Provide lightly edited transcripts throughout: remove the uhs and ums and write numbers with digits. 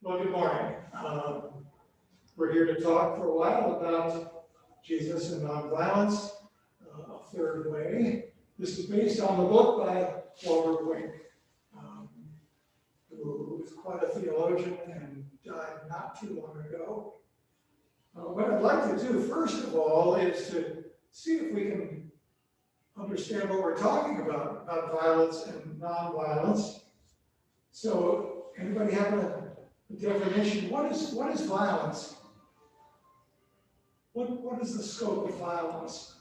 Well, good morning. We're here to talk for a while about Jesus and nonviolence, a third way. This is based on the book by Walter Wink, who is quite a theologian and died not too long ago. What I'd like to do, first of all, is to see if we can understand what we're talking about violence and nonviolence. So, anybody have a definition? What is violence? What is the scope of violence?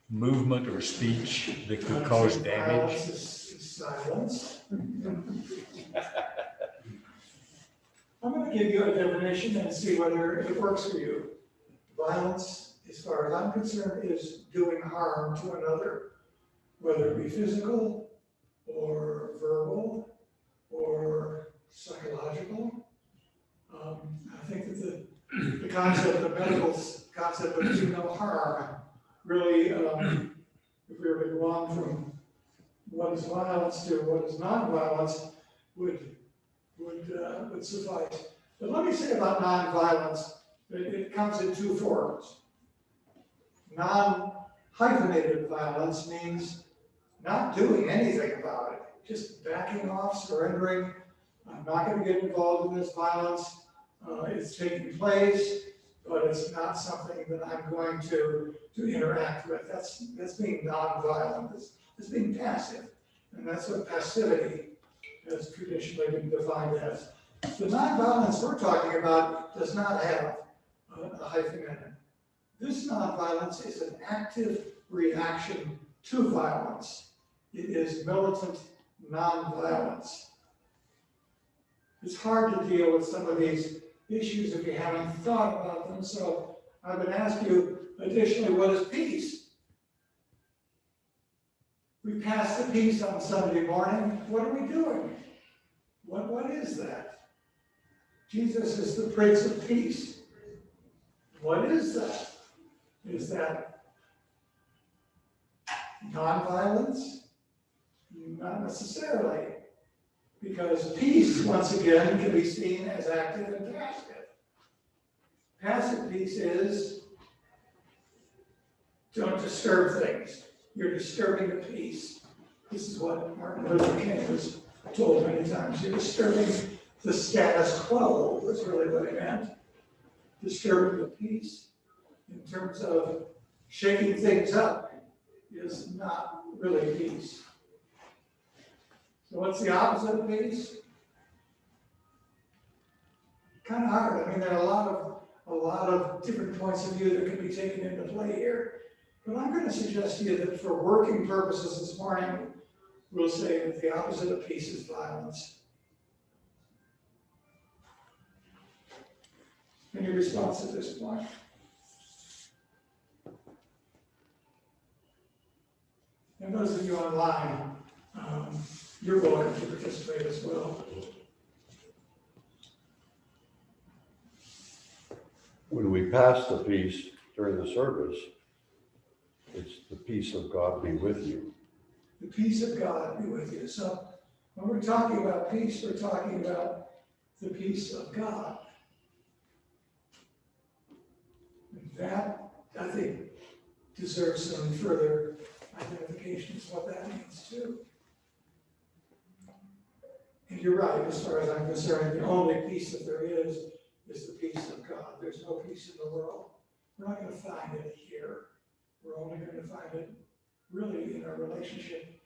Movement or speech that could cause damage. Violence is silence. I'm going to give you a definition and see whether it works for you. Violence, as far as I'm concerned, is doing harm to another, whether it be physical or verbal or psychological. I think that the concept, the medical concept of do no harm, really, if we were to go on from what is violence to what is non-violence, would suffice. But let me say about non-violence, it comes in two forms. Non-hyphenated violence means not doing anything about it, just backing off, surrendering. I'm not going to get involved in this violence. It's taking place, but it's not something that I'm going to interact with. That's being non-violent. It's being passive, and that's what passivity has traditionally been defined as. The non-violence we're talking about does not have a hyphen in it. This non-violence is an active reaction to violence. It is militant non-violence. It's hard to deal with some of these issues if you haven't thought about them, so I would ask you additionally, what is peace? We pass the peace on Sunday morning. What are we doing? What is that? Jesus is the Prince of Peace. What is that? Is that nonviolence? Not necessarily, because peace, once again, can be seen as active and passive. Passive peace is don't disturb things. You're disturbing the peace. This is what Martin Luther King was told many times. You're disturbing the status quo, was really what he meant. Disturbing the peace in terms of shaking things up is not really peace. So what's the opposite of peace? Kind of hard. I mean, there are a lot of different points of view that can be taken into play here. But I'm going to suggest to you that for working purposes this morning, we'll say that the opposite of peace is violence. Any response at this point? And those of you online, you're welcome to participate as well. When we pass the peace during the service, it's the peace of God be with you. The peace of God be with you. So when we're talking about peace, we're talking about the peace of God. And that, I think, deserves some further identification as what that means too. And you're right, as far as I'm concerned, the only peace that there is the peace of God. There's no peace in the world. We're not going to find it here. We're only going to find it really in our relationship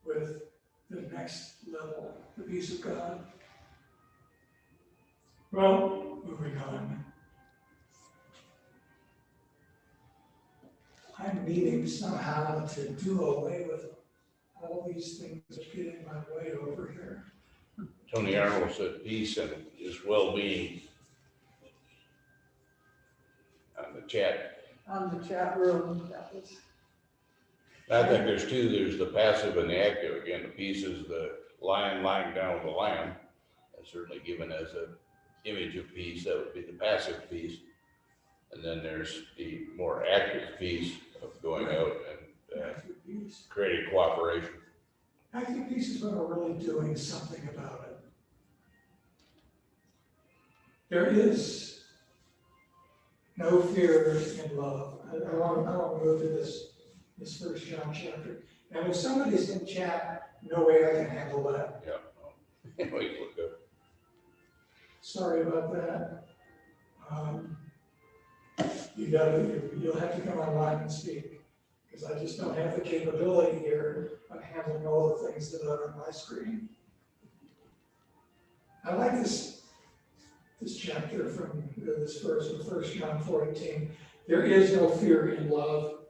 with the next level, the peace of God. Well, moving on. I'm needing somehow to do away with all these things that get in my way over here. Tony Arnold said peace and his well-being on the chat. On the chat room, that was. I think there's two. There's the passive and the active. Again, the peace is the lion lying down with the lamb. That's certainly given as an image of peace. That would be the passive peace. And then there's the more active peace of going out and creating cooperation. Active peace is when we're really doing something about it. There is no fear in love. I want to move to this first John chapter. And if somebody's in chat, no way I can handle that. Yeah. Wait, look up. Sorry about that. You'll have to come online and speak, because I just don't have the capability here of handling all the things that are on my screen. I like this chapter from this verse in 1 John 4:18. There is no fear in love,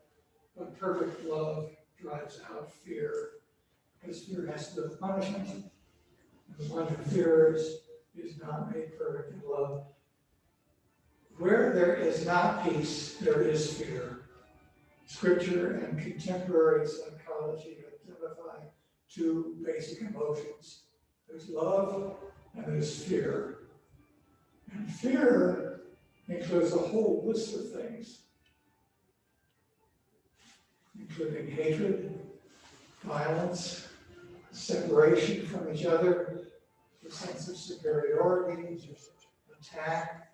but perfect love drives out fear. Because fear has to do with punishment. And the one who fears is not made perfect in love. Where there is not peace, there is fear. Scripture and contemporary psychology identify two basic emotions. There's love and there's fear. And fear includes a whole list of things, including hatred, violence, separation from each other, the sense of superiority, attack,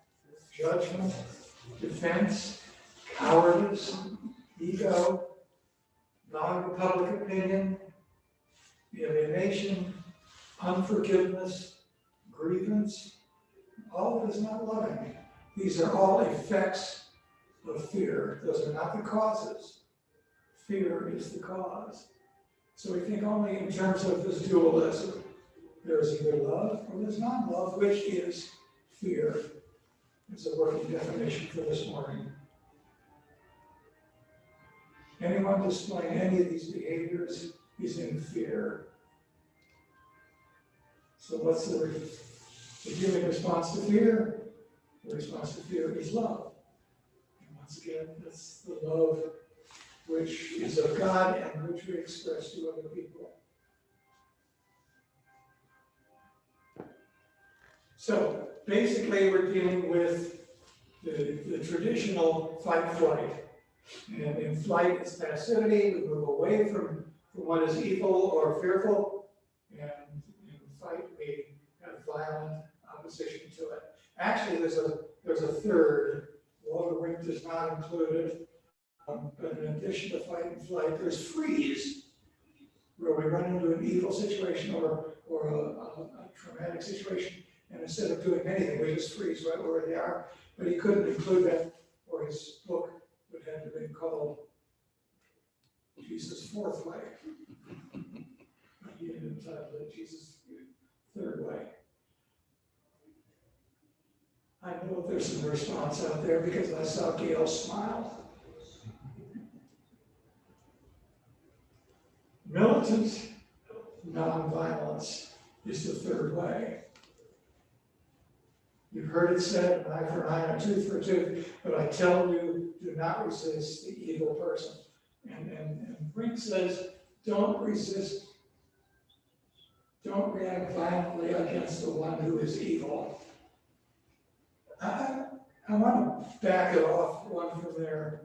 judgment, defense, cowardice, ego, non-public opinion, alienation, unforgiveness, grievance. All of it is not loving. These are all effects of fear. Those are not the causes. Fear is the cause. So we think only in terms of this dualism. There's either love or there's not love, which is fear. It's a working definition for this morning. Anyone displaying any of these behaviors is in fear. So what's the human response to fear? The response to fear is love. And once again, that's the love which is of God and which we express to other people. So basically, we're dealing with the traditional fight-flight. And in flight, it's passivity. We move away from what is evil or fearful. And in fight, we have violent opposition to it. Actually, there's a third. Walter Wink does not include it. But in addition to fight and flight, there's freeze, where we run into an evil situation or a traumatic situation. And instead of doing anything, we just freeze right where they are. But he couldn't include that, or his book would have to be called Jesus' Fourth Way. He didn't entitle it Jesus' Third Way. I know there's some response out there because I saw Gail smile. Militant nonviolence is the third way. You've heard it said, an eye for an eye and a tooth for a tooth, but I tell you, do not resist the evil person. And Brink says, don't resist, don't react violently against the one who is evil. I want to back it off one from there.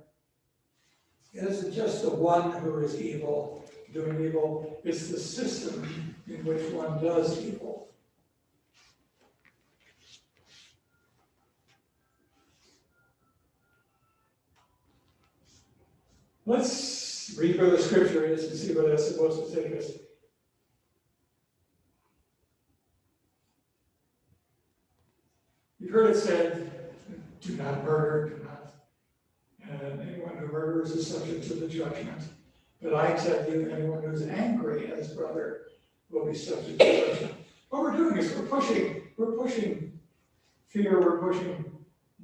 It isn't just the one who is evil, doing evil, it's the system in which one does evil. Let's read where the scripture is and see where that's supposed to take us. You've heard it said, do not murder, do not. And anyone who murders is subject to the judgment. But I tell you, anyone who's angry at his brother will be subject to judgment. What we're doing is we're pushing fear, we're pushing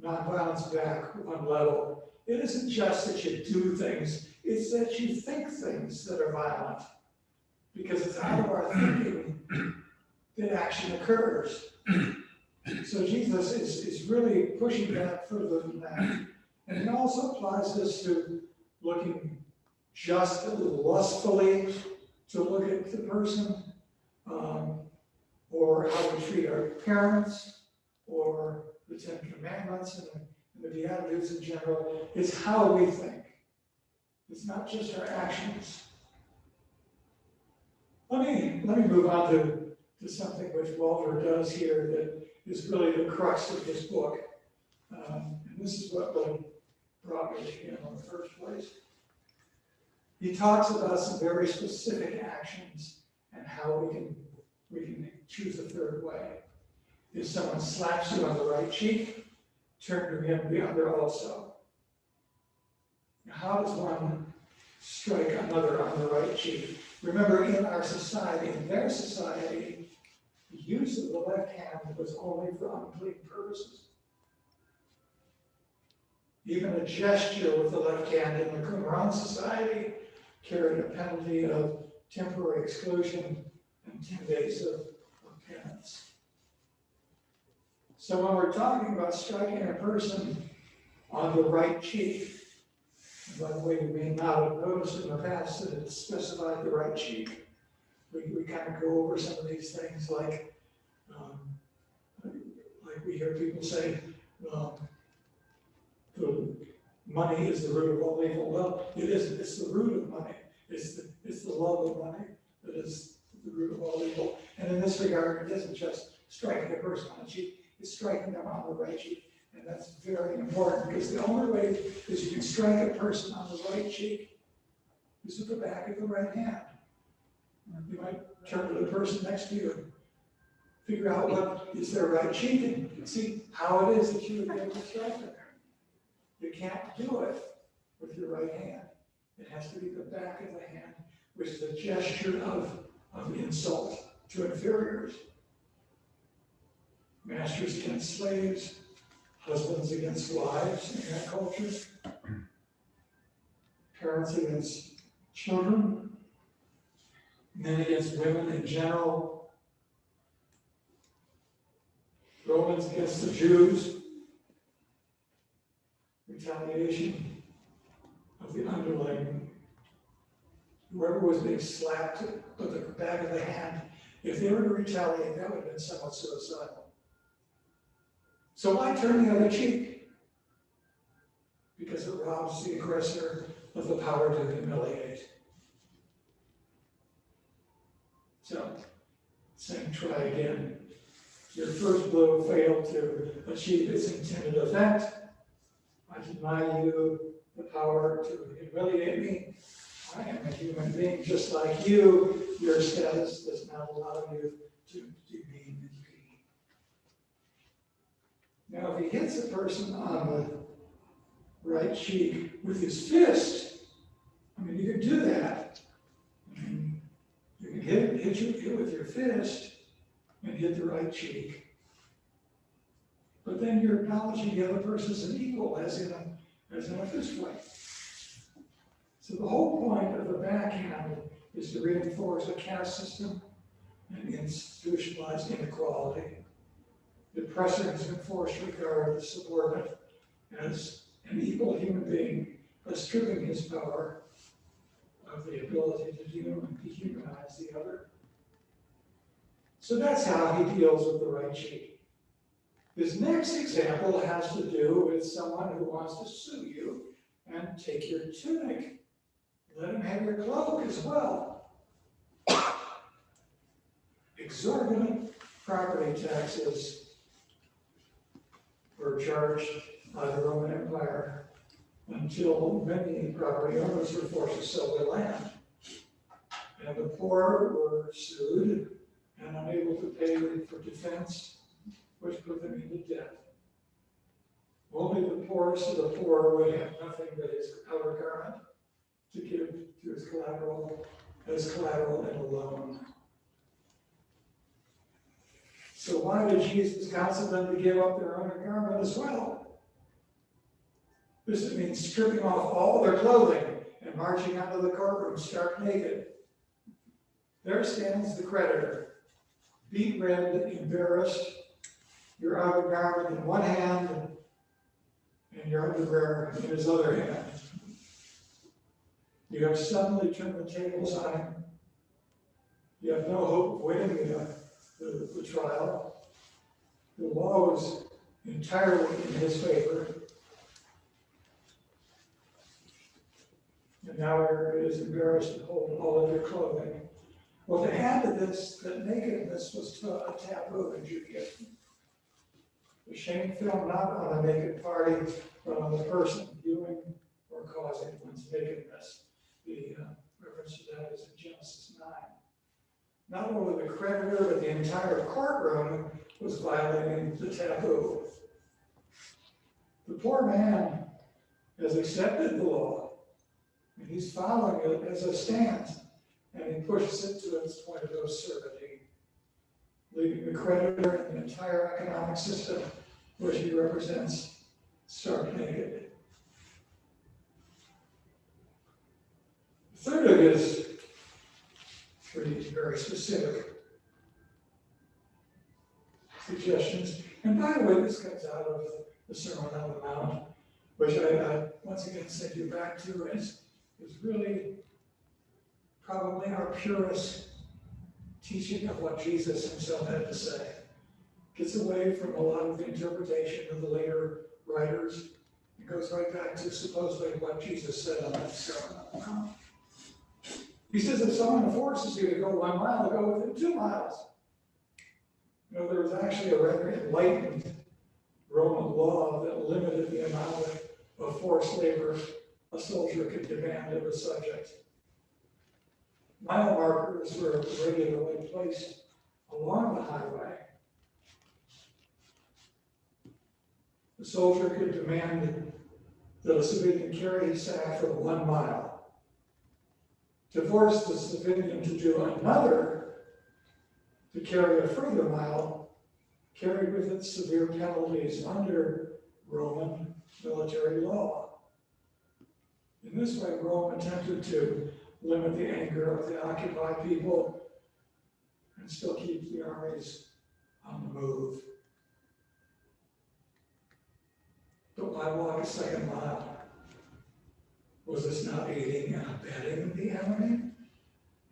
nonviolence back one level. It isn't just that you do things, it's that you think things that are violent. Because it's out of our thinking that action occurs. So Jesus is really pushing back further than that. And it also applies this to looking just lustfully to look at the person, or how we treat our parents, or the Ten Commandments and the Beatitudes in general. It's how we think. It's not just our actions. Let me move on to something which Walter does here that is really the crux of his book. And this is what really brought me to him in the first place. He talks about some very specific actions and how we can choose a third way. If someone slaps you on the right cheek, turn to him the other also. Now, how does one strike another on the right cheek? Remember, in our society, in their society, the use of the left hand was only for unclean purposes. Even a gesture with the left hand in the Qumran society carried a penalty of temporary exclusion and 10 days of penance. So when we're talking about striking a person on the right cheek, and by the way, we may not have noticed in the past that it specified the right cheek. We kind of go over some of these things like we hear people say, the money is the root of all evil. Well, it isn't. It's the root of money. It's the love of money that is the root of all evil. And in this regard, it isn't just striking a person on the cheek, it's striking them on the right cheek. And that's very important because the only way is you can strike a person on the right cheek is with the back of the right hand. You might turn to the person next to you and figure out what is their right cheek and see how it is that you would be able to strike them. You can't do it with your right hand. It has to be the back of the hand, which is a gesture of insult to inferiors. Masters against slaves, husbands against wives in that culture, parents against children, men against women in general, Romans against the Jews, retaliation of the underling. Whoever was being slapped with the back of the hand, if they were to retaliate, that would have been somewhat suicidal. So why turn the other cheek? Because it robs the aggressor of the power to humiliate. So, saying try again. Your first blow failed to achieve its intended effect. I deny you the power to humiliate me. I am a human being just like you. Your status does not allow you to demean me. Now, if he hits a person on the right cheek with his fist, I mean, you can do that. I mean, you can hit with your fist and hit the right cheek. But then you're acknowledging the other person as an equal, as in a fist fight. So the whole point of the backhand is to reinforce a caste system and institutionalized inequality. The oppressor has been forced to regard the subordinate as an equal human being, thus stripping his power of the ability to dehumanize the other. So that's how he deals with the right cheek. His next example has to do with someone who wants to sue you and take your tunic. Let him have your cloak as well. Exorbitant property taxes were charged by the Roman Empire until many property owners were forced to sell their land. And the poor were sued and unable to pay for defense, which put them into debt. Only the poorest of the poor would have nothing but his outer garment to give to his collateral, as collateral in a loan. So why did Jesus counsel them to give up their outer garment as well? This means stripping off all their clothing and marching out of the courtroom stark naked. There stands the creditor, beet red, embarrassed, your outer garment in one hand and your underwear in his other hand. You have suddenly turned the tables on him. You have no hope of winning the trial. The law was entirely in his favor. And now he is embarrassed to hold all of your clothing. Well, to add to this, that nakedness was a taboo in Judaism. The shame fell not on a naked party, but on the person viewing or causing one's nakedness. The reference to that is in Genesis 9. Not only the creditor, but the entire courtroom was violating the taboo. The poor man has accepted the law, and he's following it as it stands, and he pushes it to its point of absurdity, leaving the creditor and the entire economic system, which he represents, stark naked. The third of his three very specific suggestions, and by the way, this comes out of the Sermon on the Mount, which I once again send you back to, is really probably our purest teaching of what Jesus himself had to say. Gets away from a lot of the interpretation of the later writers. It goes right back to supposedly what Jesus said on that Sermon on the Mount. He says if someone forces you to go 1 mile, go within 2 miles. You know, there was actually a rather enlightened Roman law that limited the amount of forced labor a soldier could demand of a subject. Mile markers were regularly placed along the highway. The soldier could demand that a civilian carry his sack for 1 mile. To force the civilian to do another, to carry a further mile, carried with it severe penalties under Roman military law. In this way, Rome attempted to limit the anger of the occupied people and still keep the armies on the move. But why walk a second mile? Was this not aiding and abetting the enemy?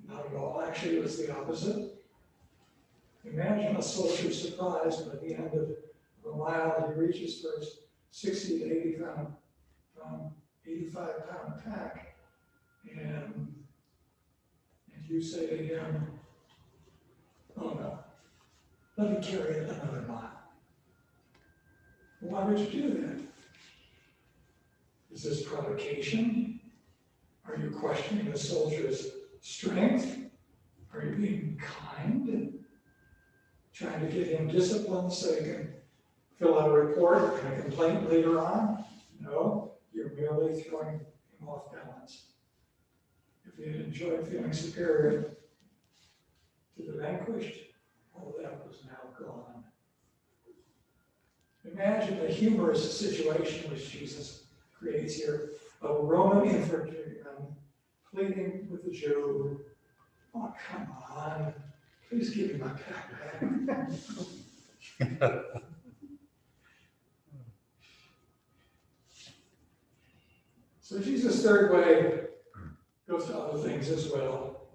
Not at all. Actually, it was the opposite. Imagine a soldier's surprise when at the end of a mile he reaches for his 60 to 85 pound pack, and you say to him, oh no, let me carry it another mile. Why would you do that? Is this provocation? Are you questioning the soldier's strength? Are you being kind? Trying to get him disciplined so he can fill out a report and a complaint later on? No, you're merely throwing him off balance. If he had enjoyed feeling superior to the vanquished, all that was now gone. Imagine the humorous situation which Jesus creates here of a Roman infantryman pleading with the Jew, oh, come on, please give me my pack back. So Jesus' third way goes to other things as well.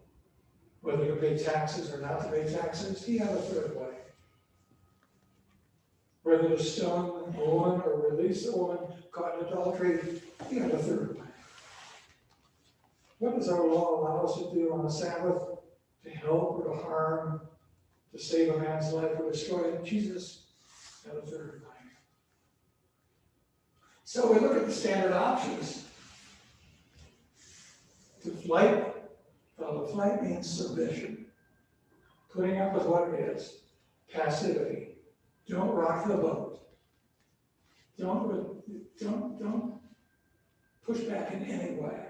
Whether to pay taxes or not to pay taxes, he had a third way. Whether to stone a woman or release a woman caught in adultery, he had a third way. What does our law allow us to do on the Sabbath? To help or to harm, to save a man's life or destroy it? Jesus had a third way. So we look at the standard options. To flight, well, to flight means submission. Putting up with what it is. Passivity. Don't rock the boat. Don't push back in any way.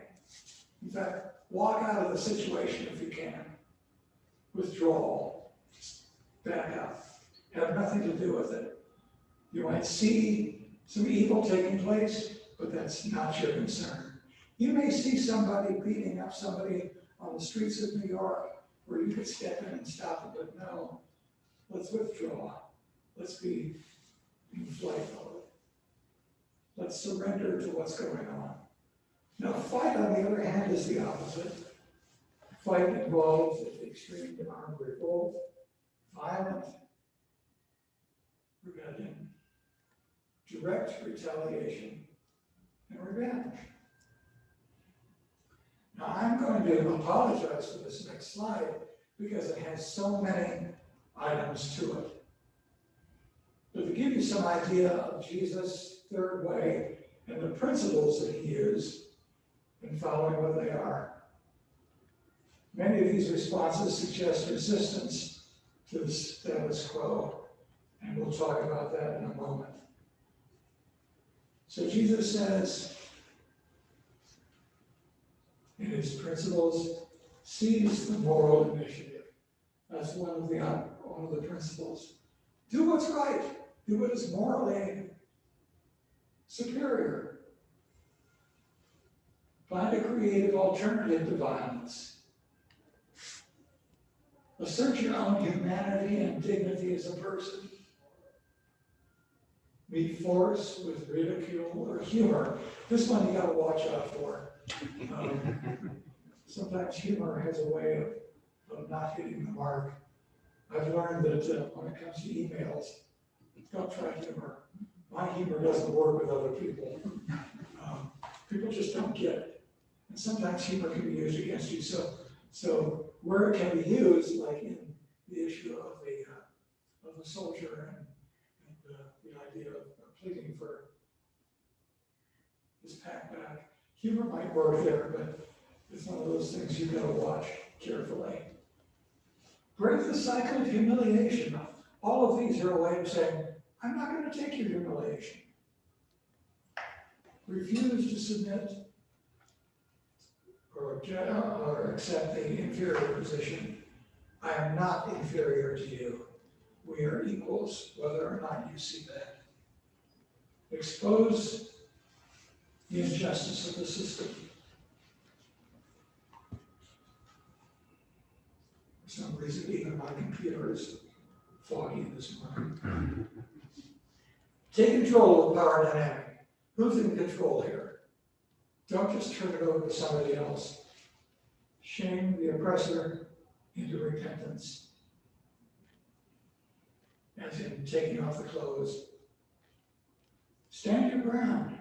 In fact, walk out of the situation if you can. Withdrawal. Just back out. Have nothing to do with it. You might see some evil taking place, but that's not your concern. You may see somebody beating up somebody on the streets of New York where you could step in and stop it, but no, let's withdraw. Let's be in flight mode. Let's surrender to what's going on. Now, fight, on the other hand, is the opposite. Fight involves the extreme armed revolt, violent rebellion, direct retaliation, and revenge. Now, I'm going to apologize for this next slide because it has so many items to it. But to give you some idea of Jesus' third way and the principles that he used in following what they are, many of these responses suggest resistance to the status quo, and we'll talk about that in a moment. So Jesus says in his principles, seize the moral initiative. That's one of the principles. Do what's right. Do what is morally superior. Find a creative alternative to violence. Assert your own humanity and dignity as a person. Meet force with ridicule or humor. This one you gotta watch out for. Sometimes humor has a way of not hitting the mark. I've learned that when it comes to emails, don't try humor. My humor doesn't work with other people. People just don't get it. And sometimes humor can be used against you. So where it can be used, like in the issue of the soldier and the idea of pleading for his pack back, humor might work there, but it's one of those things you've got to watch carefully. Break the cycle of humiliation. All of these are a way of saying, I'm not going to take your humiliation. Refuse to submit or accept the inferior position. I am not inferior to you. We are equals, whether or not you see that. Expose the injustice of the system. For some reason, even my computer is foggy this morning. Take control of the power dynamic. Who's in control here? Don't just turn it over to somebody else. Shame the oppressor into repentance. As in taking off the clothes. Stand your ground.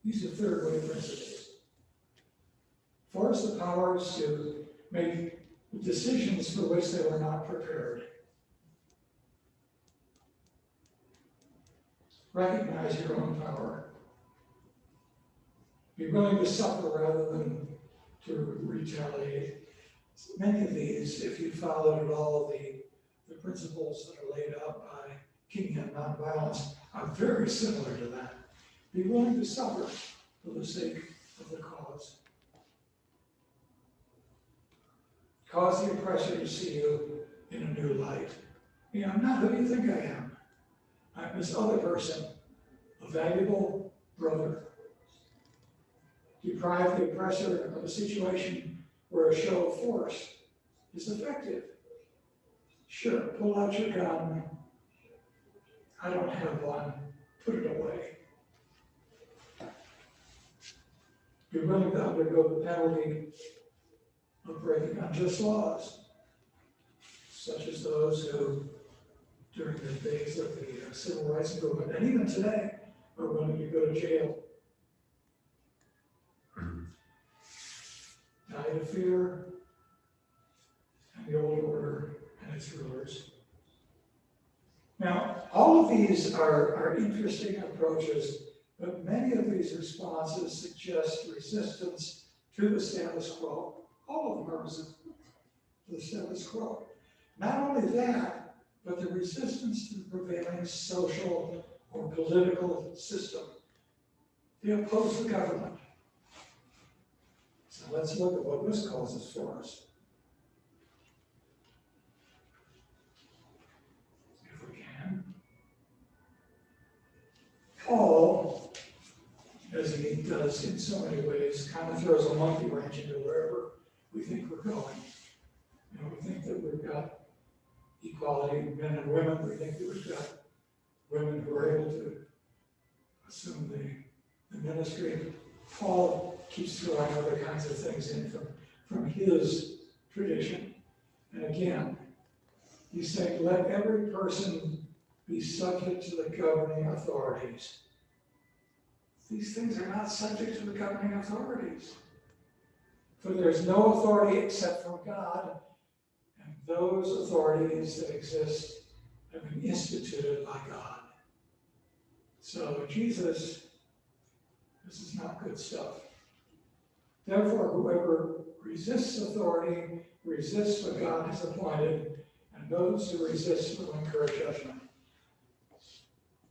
These are third way principles. Force the powers to make decisions for which they were not prepared. Recognize your own power. Be willing to suffer rather than to retaliate. Many of these, if you followed at all the principles that are laid out by King and Nonviolence, are very similar to that. Be willing to suffer for the sake of the cause. Cause the oppressor to see you in a new light. Yeah, I'm not who you think I am. I'm this other person, a valuable brother. Deprive the oppressor of a situation where a show of force is effective. Sure, pull out your gun. I don't have one. Put it away. Be willing to undergo the penalty of breaking unjust laws, such as those who, during the days of the civil rights movement, and even today, are willing to go to jail. Die to fear and the old order and its rulers. Now, all of these are interesting approaches, but many of these responses suggest resistance to the status quo. All of them are resistant to the status quo. Not only that, but the resistance to the prevailing social or political system. They oppose the government. So let's look at what this causes for us. If we can. Paul, as he does in so many ways, kind of throws a monkey wrench into wherever we think we're going. You know, we think that we've got equality in men and women. We think that we've got women who are able to assume the ministry. Paul keeps throwing other kinds of things in from his tradition. And again, he's saying, let every person be subject to the governing authorities. These things are not subject to the governing authorities. For there is no authority except from God, and those authorities that exist have been instituted by God. So Jesus, this is not good stuff. Therefore, whoever resists authority resists what God has appointed, and those who resist will incur judgment.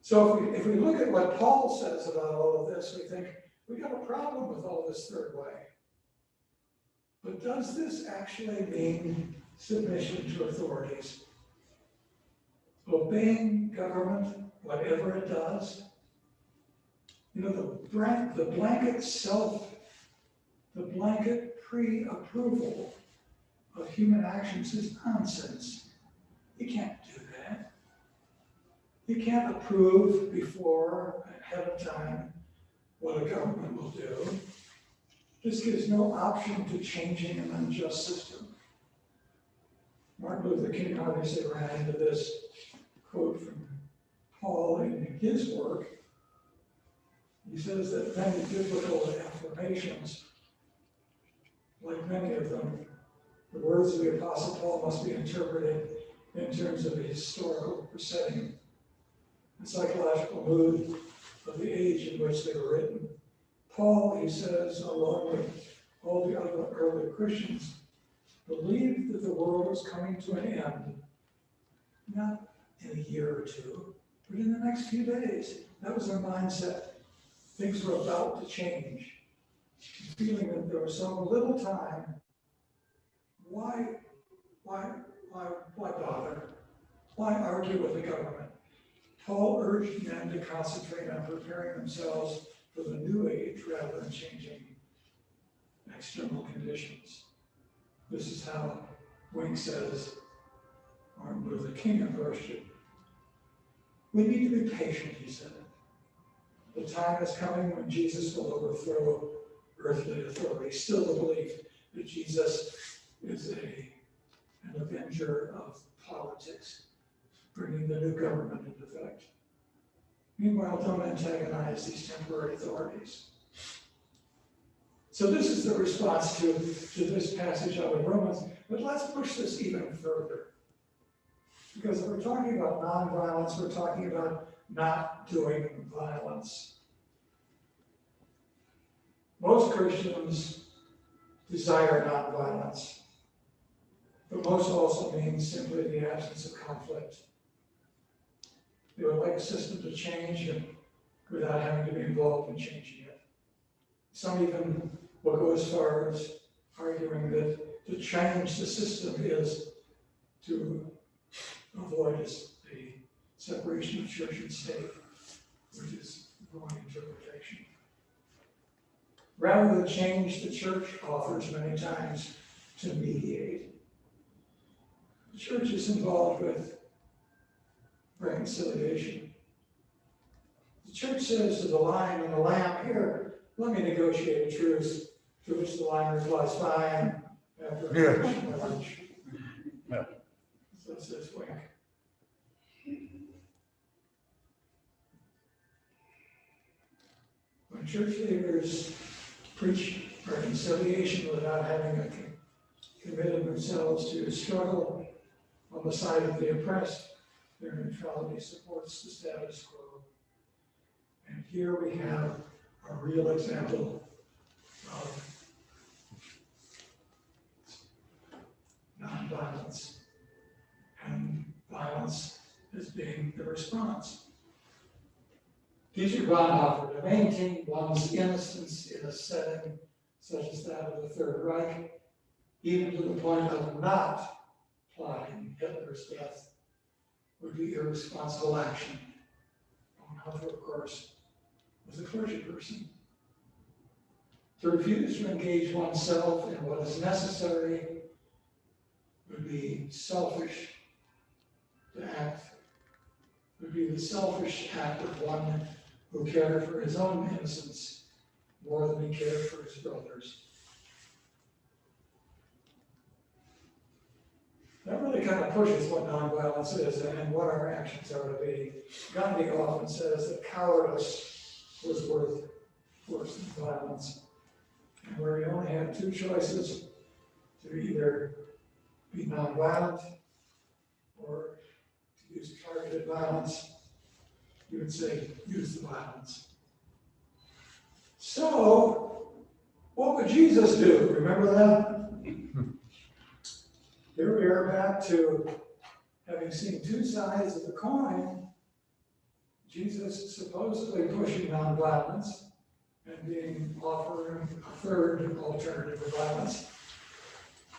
So if we look at what Paul says about all of this, we think we got a problem with all this third way. But does this actually mean submission to authorities? Obeying government, whatever it does? You know, the blanket pre-approval of human actions is nonsense. You can't do that. You can't approve before, ahead of time, what a government will do. This gives no option to changing an unjust system. Martin Luther King obviously ran into this quote from Paul in his work. He says that many biblical affirmations, like many of them, the words of the Apostle Paul must be interpreted in terms of a historical setting and psychological mood of the age in which they were written. Paul, he says, along with all the other early Christians, believed that the world was coming to an end, not in a year or two, but in the next few days. That was their mindset. Things were about to change. Feeling that there was so little time, why bother? Why argue with the government? Paul urged men to concentrate on preparing themselves for the new age rather than changing external conditions. This is how Wink says Martin Luther King approached it. We need to be patient, he said. The time is coming when Jesus will overthrow earthly authority. Still the belief that Jesus is an avenger of politics, bringing the new government into effect. Meanwhile, don't antagonize these temporary authorities. So this is the response to this passage out of Romans, but let's push this even further. Because if we're talking about nonviolence, we're talking about not doing violence. Most Christians desire nonviolence, but most also means simply the absence of conflict. They would like a system to change without having to be involved in changing it. Some even will go as far as arguing that to change the system is to avoid the separation of church and state, which is the wrong interpretation. Rather than change, the church offers many times to mediate. The church is involved with reconciliation. The church says to the lion and the lamb, here, let me negotiate a truce, to which the lion replies, fine, after a patient lunch. So says Wink. When church leaders preach reconciliation without having committed themselves to struggle on the side of the oppressed, their neutrality supports the status quo. And here we have a real example of nonviolence and violence as being the response. Dietrich Bonhoeffer, to maintain one's innocence in a setting such as that of the Third Reich, even to the point of not plotting Hitler's death, would be irresponsible action. Bonhoeffer, of course, was a clergy person. To refuse to engage oneself in what is necessary would be selfish. To act would be the selfish act of one who cared for his own innocence more than he cared for his brothers. That really kind of pushes what nonviolence is and what our actions are to be. Gandhi often says that cowardice was worse than violence. And where you only have two choices, to either be nonviolent, or to use targeted violence, you would say use the violence. So, what would Jesus do? Remember that? Here we are back to having seen two sides of the coin. Jesus supposedly pushing nonviolence and being offering a third alternative to violence.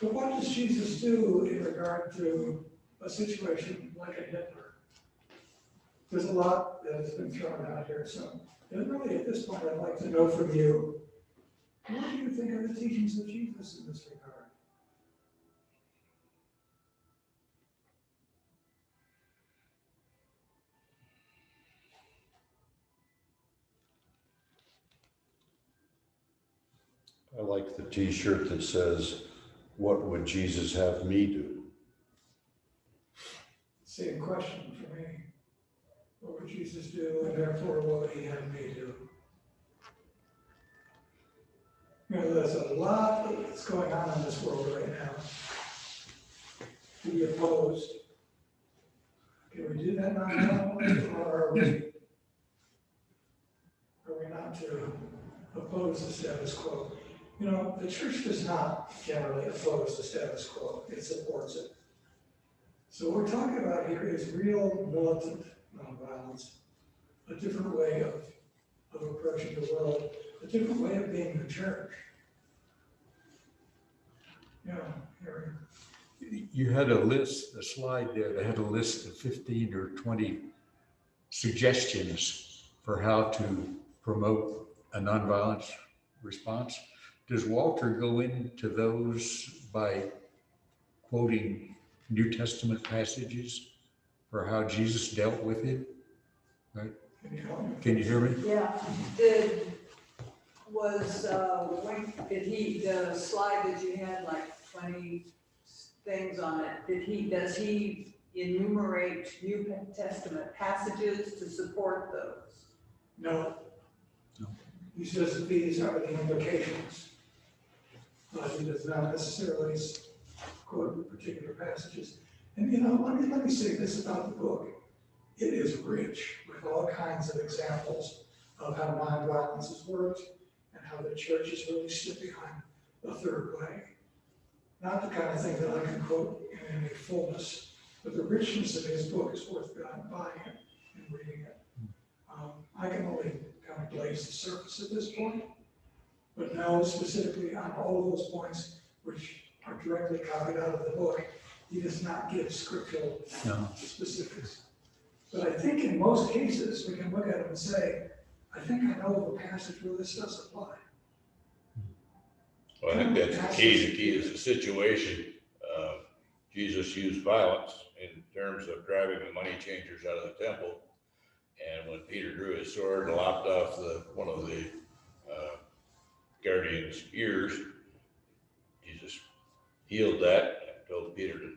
But what does Jesus do in regard to a situation like a Hitler? There's a lot that has been thrown out here, so and really at this point I'd like to know from you, what do you think are the teachings of Jesus in this regard? I like the t-shirt that says, "What would Jesus have me do?" Same question for me. What would Jesus do, and therefore what would he have me do? You know, there's a lot that's going on in this world right now. To be opposed. Can we do that now, or are we not to oppose the status quo? You know, the church does not generally oppose the status quo, it supports it. So what we're talking about here is real militant nonviolence, a different way of approaching the world, a different way of being the church. Yeah, here. You had a list, a slide there that had a list of 15 or 20 suggestions for how to promote a nonviolence response. Does Walter go into those by quoting New Testament passages for how Jesus dealt with it? Right? Can you hear me? Yeah, the slide that you had, like 20 things on it, does he enumerate New Testament passages to support those? No. No. He says that these are the implications. But he does not necessarily quote particular passages. And you know, let me say this about the book. It is rich with all kinds of examples of how nonviolence has worked and how the church has really stood behind the third way. Not the kind of thing that I can quote in any fullness, but the richness of his book is worth buying it and reading it. I can only kind of glaze the surface at this point, but now specifically on all of those points which are directly copied out of the book, he does not give scriptural specifics. But I think in most cases, we can look at it and say, I think I know of a passage where this does apply. Well, I think that's the key. The key is the situation. Jesus used violence in terms of driving the money changers out of the temple. And when Peter drew his sword and lopped off one of the guardian's ears, Jesus healed that and told Peter to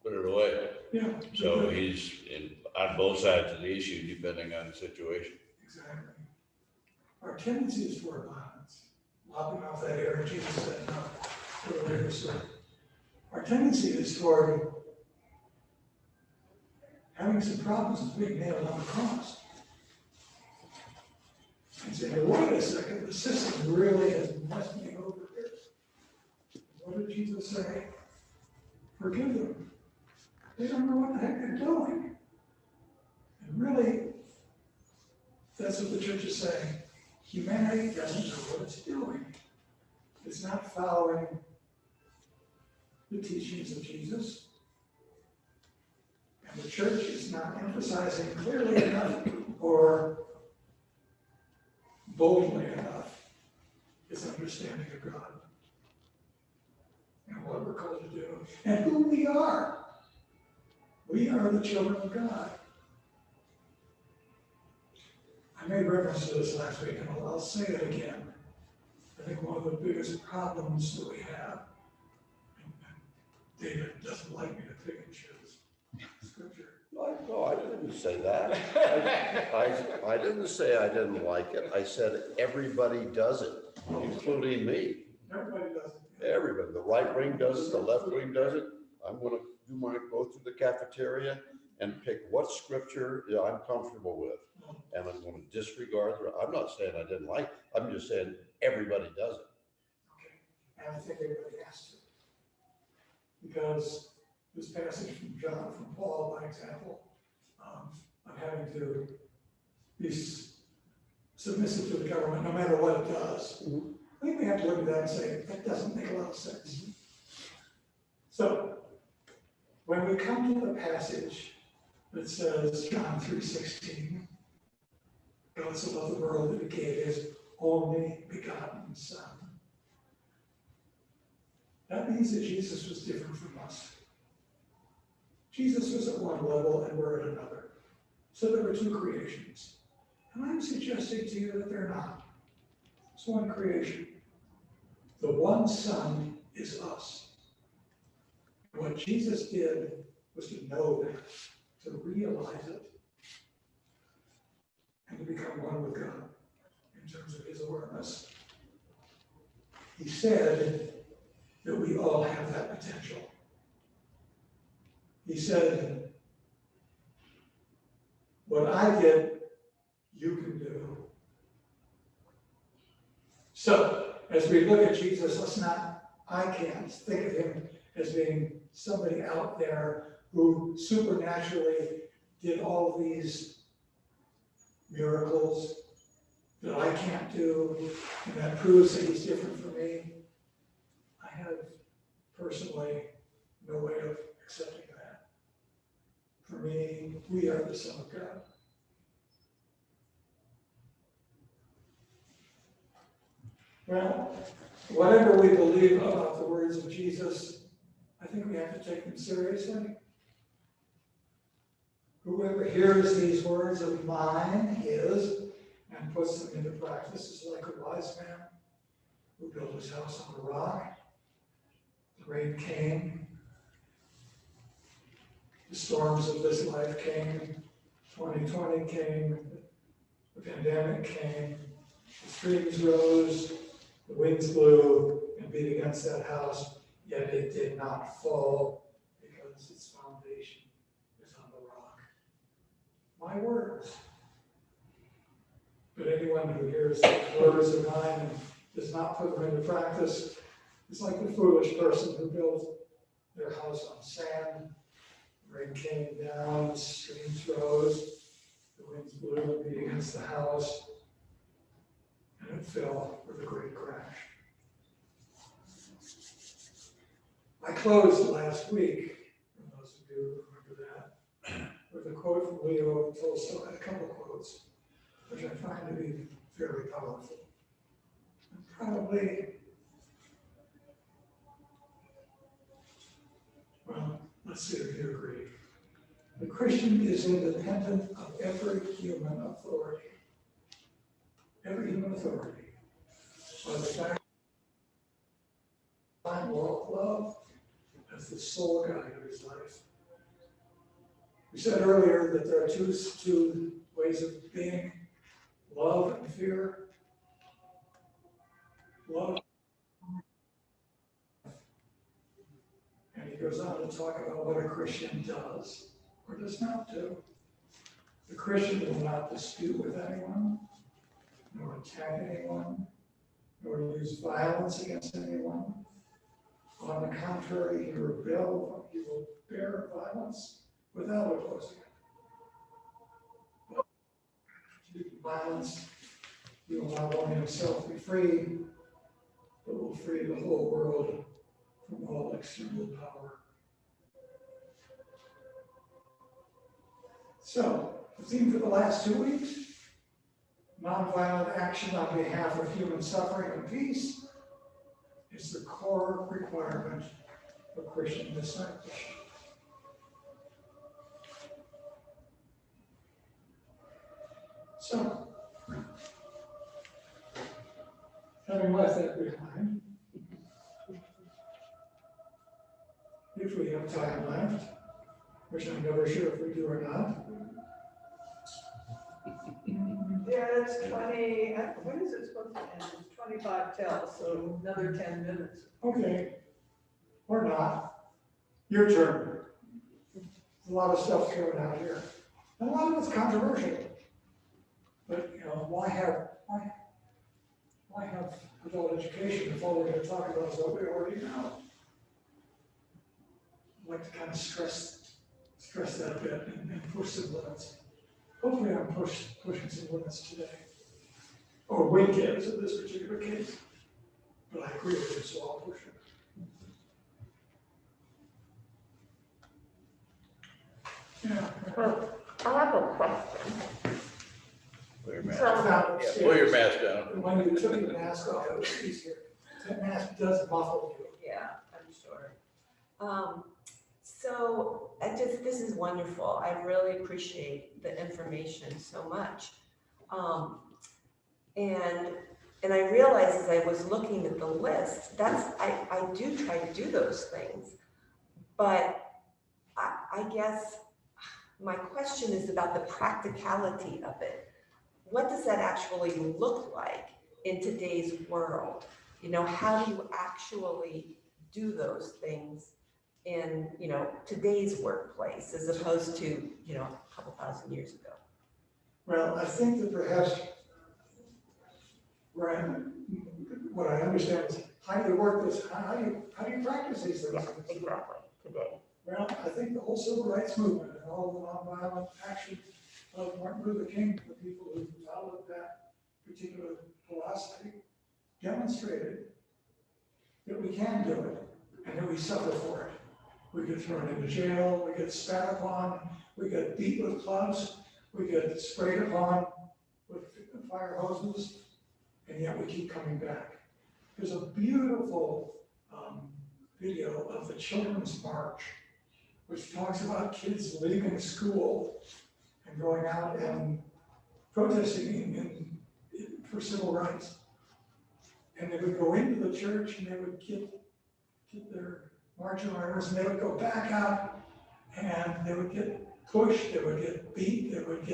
put it away. Yeah. So he's on both sides of the issue, depending on the situation. Exactly. Our tendency is toward violence. Lopping off that ear, Jesus said no earlier. So our tendency is toward having some problems with being nailed on the cross. And saying, wait a second, the system really has messed me over here. What did Jesus say? Forgive them. They don't know what the heck they're doing. And really, that's what the church is saying. Humanity doesn't know what it's doing. It's not following the teachings of Jesus. And the church is not emphasizing clearly enough or boldly enough its understanding of God and what we're called to do and who we are. We are the children of God. I made reference to this last week, and I'll say it again. I think one of the biggest problems that we have, and David doesn't like me to pick and choose scripture. No, I didn't say that. I didn't say I didn't like it. I said everybody does it, including me. Everybody does it. Everybody. The right wing does it, the left wing does it. I'm gonna go through the cafeteria and pick what scripture I'm comfortable with. And I'm gonna disregard I'm not saying I didn't like, I'm just saying everybody does it. Okay, and I think everybody has to. Because this passage from Paul, by example, of having to be submissive to the government no matter what it does. I think we have to look at that and say, that doesn't make a lot of sense. So, when we come to the passage that says, John 3:16, God so loved the world that he gave his only begotten Son. That means that Jesus was different from us. Jesus was at one level and we're at another. So there were two creations. And I'm suggesting to you that they're not. It's one creation. The one Son is us. What Jesus did was to know that, to realize it, and to become one with God in terms of his awareness. He said that we all have that potential. He said, what I did, you can do. So, as we look at Jesus, I can't think of him as being somebody out there who supernaturally did all these miracles that I can't do, and that proves that he's different from me. I have personally no way of accepting that. For me, we are the Son of God. Well, whatever we believe about the words of Jesus, I think we have to take them seriously. Whoever hears these words of mine, his, and puts them into practice is like a wise man who built his house on a rock. The rain came, the storms of this life came, 2020 came, the pandemic came, the streams rose, the winds blew and beat against that house, yet it did not fall because its foundation is on the rock. My words. But anyone who hears the words of mine and does not put them into practice is like the foolish person who built their house on sand. The rain came down, the streams rose, the winds blew and beat against the house, and it fell with a great crash. I closed last week, for those of you who remember that, with a quote from Leo Tolstoy, a couple quotes, which I find to be very powerful. And probably, well, let's see if you agree. The Christian is independent of every human authority. Every human authority. By the fact that I walk love as the sole guide of his life. We said earlier that there are two ways of being, love and fear. Love. And he goes on to talk about what a Christian does or does not do. The Christian will not dispute with anyone, nor attack anyone, nor use violence against anyone. On the contrary, he will bear violence without opposing it. But due to violence, he will not only himself be free, but will free the whole world from all external power. So, the theme for the last 2 weeks, nonviolent action on behalf of human suffering and peace, is the core requirement for Christian discipleship. So, having left that behind, if we have time left, which I'm never sure if we do or not. Yeah, it's 20, when is it supposed to end? It's 25 till, so another 10 minutes. Okay, or not. Your turn. A lot of stuff thrown out here. And a lot of it's controversial. But, why have adult education if all we're gonna talk about is what we already know? I'd like to kind of stress that a bit and push some limits. Hopefully I'm pushing some limits today. Or weekends in this particular case. But I agree with you, so I'll push it. Yeah. I have a question. Put your mask So- down. Yeah, pull your mask down. When you took your mask off, it was easier. That mask does muffle you. Yeah, I'm sure. So this is wonderful. I really appreciate the information so much. And I realized as I was looking at the list, I do try to do those things. But I guess my question is about the practicality of it. What does that actually look like in today's world? How do you actually do those things in, today's workplace as opposed to, a couple thousand years ago? Well, I think that perhaps, Ryan, what I understand is how do you work this, how do you practice these things? Yeah, exactly, today. Well, I think the whole civil rights movement and all the nonviolent action of Martin Luther King, the people who followed that particular philosophy, demonstrated that we can do it and that we suffer for it. We get thrown into jail, we get spat upon, we get beat with clubs, we get sprayed upon with fire hoses, and yet we keep coming back. There's a beautiful video of the Children's March, which talks about kids leaving school and going out and protesting for civil rights. And they would go into the church and they would get their marching orders, and they would go back out and they would get pushed, they would get beat, they would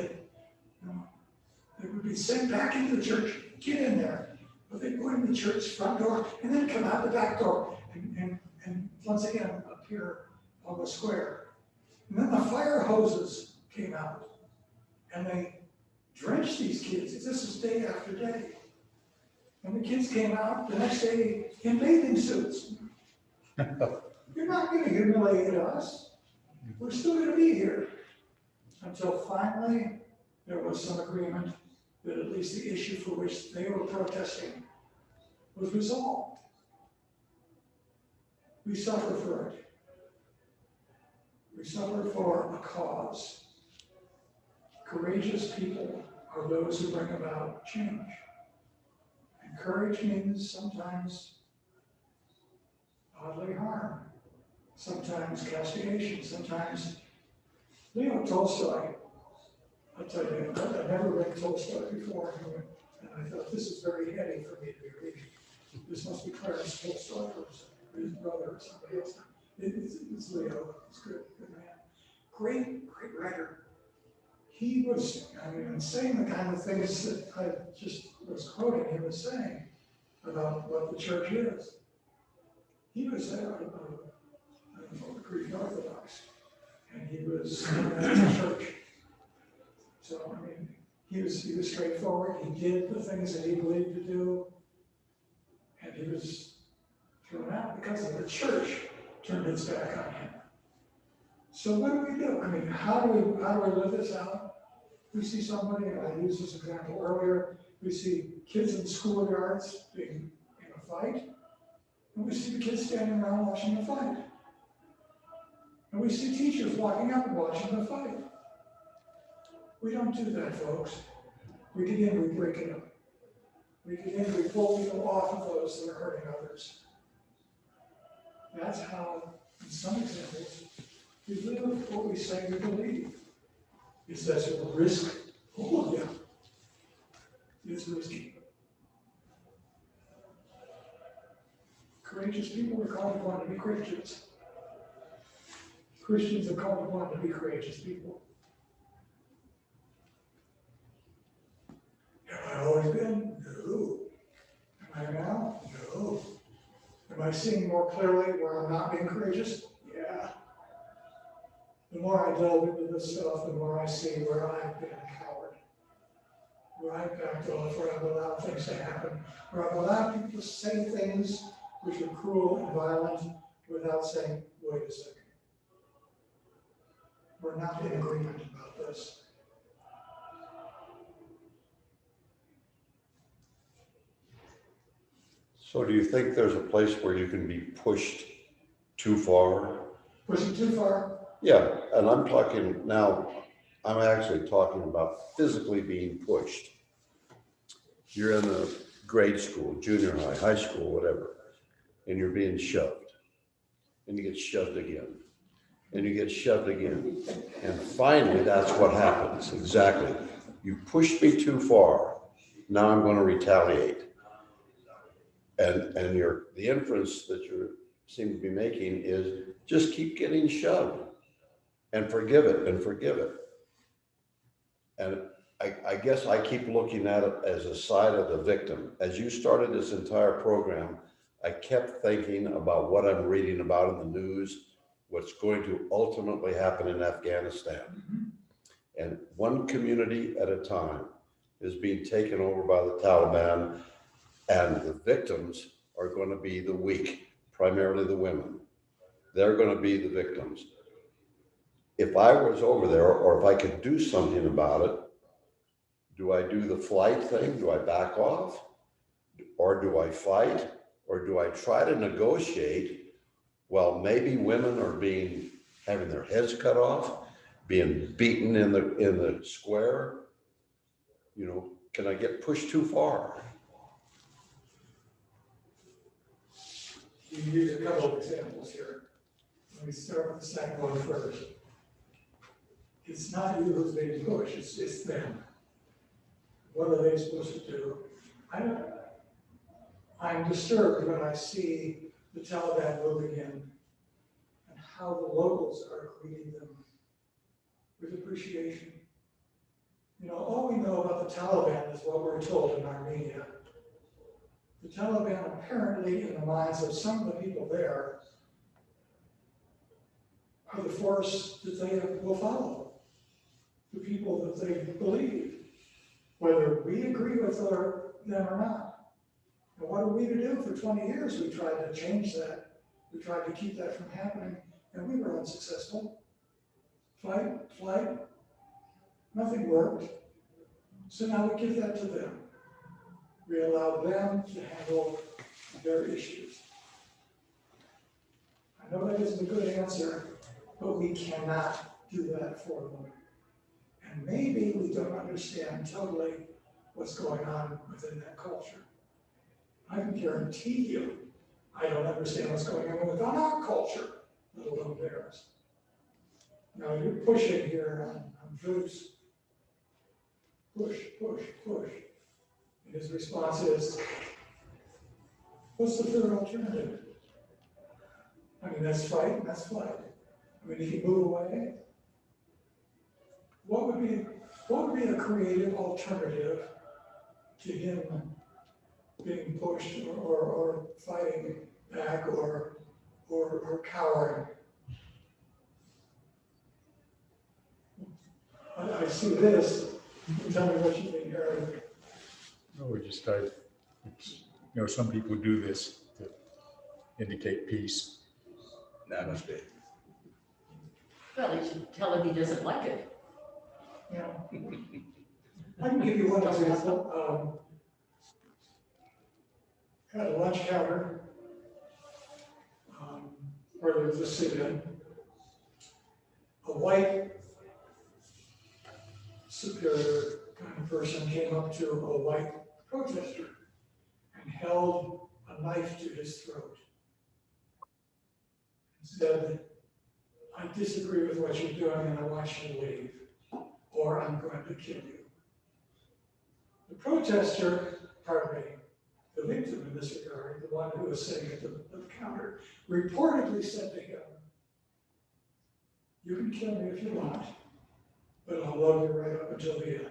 be sent back into the church, get in there. But they'd go in the church front door and then come out the back door and once again appear on the square. And then the fire hoses came out and they drenched these kids. This is day after day. And the kids came out the next day in bathing suits. You're not going to humiliate us. We're still going to be here. Until finally there was some agreement that at least the issue for which they were protesting was resolved. We suffer for it. We suffer for a cause. Courageous people are those who bring about change. And courage means sometimes bodily harm, sometimes castigation, sometimes Leo Tolstoy. I'll tell you, I've never read Tolstoy before, and I thought this is very heady for me to be reading. This must be Clarence Tolstoy or his brother or somebody else. It's Leo. It's good man. Great writer. He was, saying the kind of things that I just was quoting. He was saying about what the church is. He was a Greek Orthodox, and he was in the church. So, he was straightforward. He did the things that he believed to do, and he was thrown out because of the church turned its back on him. So what do we do? How do we live this out? We see somebody, and I used this example earlier, we see kids in schoolyards being in a fight, and we see the kids standing around watching the fight. And we see teachers walking up and watching the fight. We don't do that, folks. We get in, we break it up. We get in, we pull people off of those that are hurting others. That's how, in some examples, we live what we say we believe. Is that a risk? Oh, yeah. It's risky. Courageous people are called upon to be Christians. Christians are called upon to be courageous people. Have I always been? No. Am I now? No. Am I seeing more clearly where I'm not being courageous? Yeah. the more I delve into this stuff, the more I see where I've been a coward. Where I've backed off, where I've allowed things to happen, where I've allowed people to say things which are cruel and violent without saying, wait a second. We're not in agreement about this. So do you think there's a place where you can be pushed too far? Pushing too far? Yeah, and I'm talking now, I'm actually talking about physically being pushed. You're in a grade school, junior high, high school, whatever, and you're being shoved. And you get shoved again. And you get shoved again. And finally, that's what happens, exactly. You pushed me too far, now I'm going to retaliate. And the inference that you seem to be making is just keep getting shoved and forgive it and forgive it. And I guess I keep looking at it as a side of the victim. As you started this entire program, I kept thinking about what I'm reading about in the news, what's going to ultimately happen in Afghanistan. And one community at a time is being taken over by the Taliban, and the victims are going to be the weak, primarily the women. They're going to be the victims. If I was over there, or if I could do something about it, do I do the flight thing? Do I back off? Or do I fight? Or do I try to negotiate? Well, maybe women are having their heads cut off, being beaten in the square. You know, can I get pushed too far? You use a couple of examples here. Let me start with the second one first. It's not you who's being pushed, it's them. What are they supposed to do? I'm disturbed when I see the Taliban moving in and how the locals are greeting them with appreciation. You know, all we know about the Taliban is what we're told in our media. The Taliban apparently, in the minds of some of the people there, are the force that they will follow, the people that they believe, whether we agree with them or not. And what are we to do? For 20 years, we tried to change that. We tried to keep that from happening, and we were unsuccessful. Fight, flight, nothing worked. So now we give that to them. We allow them to handle their issues. I know that isn't a good answer, but we cannot do that for them. And maybe we don't understand totally what's going on within that culture. I can guarantee you, I don't understand what's going on within our culture, let alone theirs. Now you're pushing here on Bruce. Push, push, push. And his response is, what's the third alternative? I mean, that's fight and that's flight. I mean, if you move away, what would be a creative alternative to him being pushed or fighting back or cowering? I see this. Tell me what you think, Harry. No, we just start, some people do this to indicate peace. Namaste. Well, you should tell him he doesn't like it. Yeah. I can give you one example. At a lunch counter, where there was a sit-in, a white superior kind of person came up to a white protester and held a knife to his throat and said, I disagree with what you're doing and I want you to leave, or I'm going to kill you. The protester, the victim in this regard, the one who was sitting at the counter, reportedly said to him, you can kill me if you want, but I'll love you right up until the end.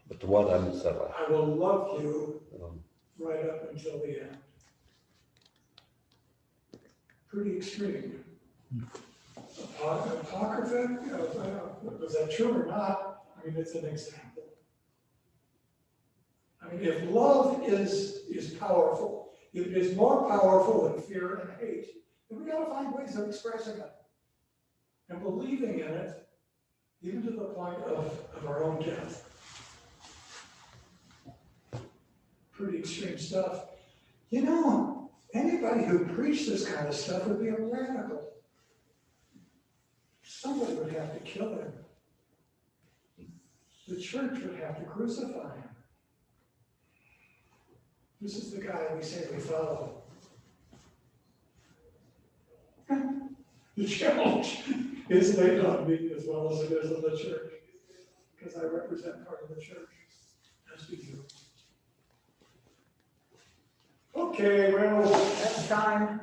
But what I'm saying, I will love you right up until the end. Pretty extreme. Apocrypha, was that true or not? I mean, it's an example. I mean, if love is powerful, if it is more powerful than fear and hate, then we gotta find ways of expressing it and believing in it, even to the point of our own death. Pretty extreme stuff. You know, anybody who preached this kind of stuff would be a radical. Somebody would have to kill him. The church would have to crucify him. This is the guy we say we follow. The challenge is laid on me as well as it is on the church, because I represent part of the church, as do you. Okay, well, that's time.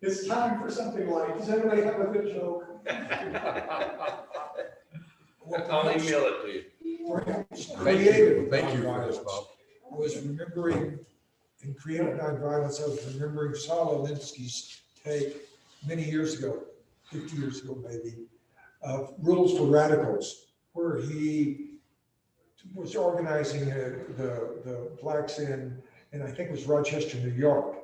It's time for something light. Does anybody have a good joke? I'll email it to you. Thank you for this, Bob. I was remembering, in Creative Nonviolence, I was remembering Saul Alinsky's take many years ago, 50 years ago maybe, of Rules for Radicals, where he was organizing the blacks in I think it was Rochester, New York.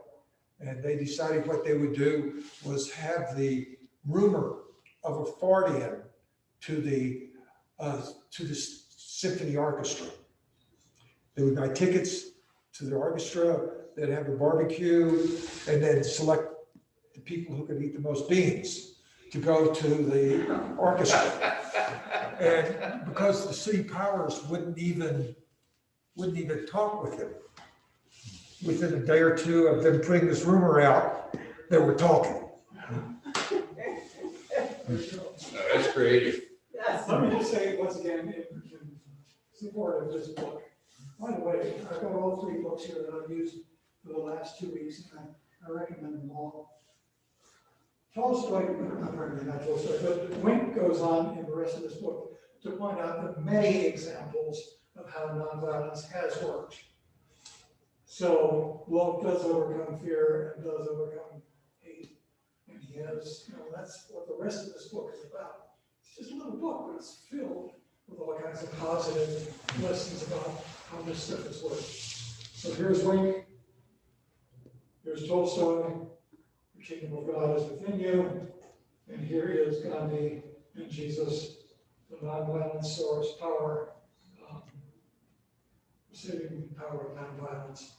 And they decided what they would do was have the rumor of a fart-in to the symphony orchestra. They would buy tickets to the orchestra, they'd have a barbecue, and then select the people who could eat the most beans to go to the orchestra. And because the city powers wouldn't even talk with him, within a day or two of them putting this rumor out, they were talking. That's creative. Yes. Let me just say once again, in support of this book. By the way, I've got all 3 books here that I've used for the last 2 weeks, and I recommend them all. Tolstoy, not Tolstoy, but Wink goes on in the rest of this book to point out the many examples of how nonviolence has worked. So love does overcome fear and does overcome hate. And he has, that's what the rest of this book is about. It's just a little book, but it's filled with all kinds of positive lessons about how this stuff has worked. So here's Wink, here's Tolstoy, the kingdom of God is within you, and here is Gandhi and Jesus, the nonviolent source, power, saving power of nonviolence.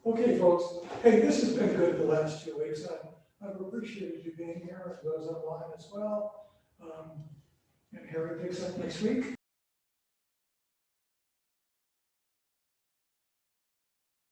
Okay, folks. Hey, this has been good the last 2 weeks. I've appreciated you being here, those online as well. And Harry picks up next week.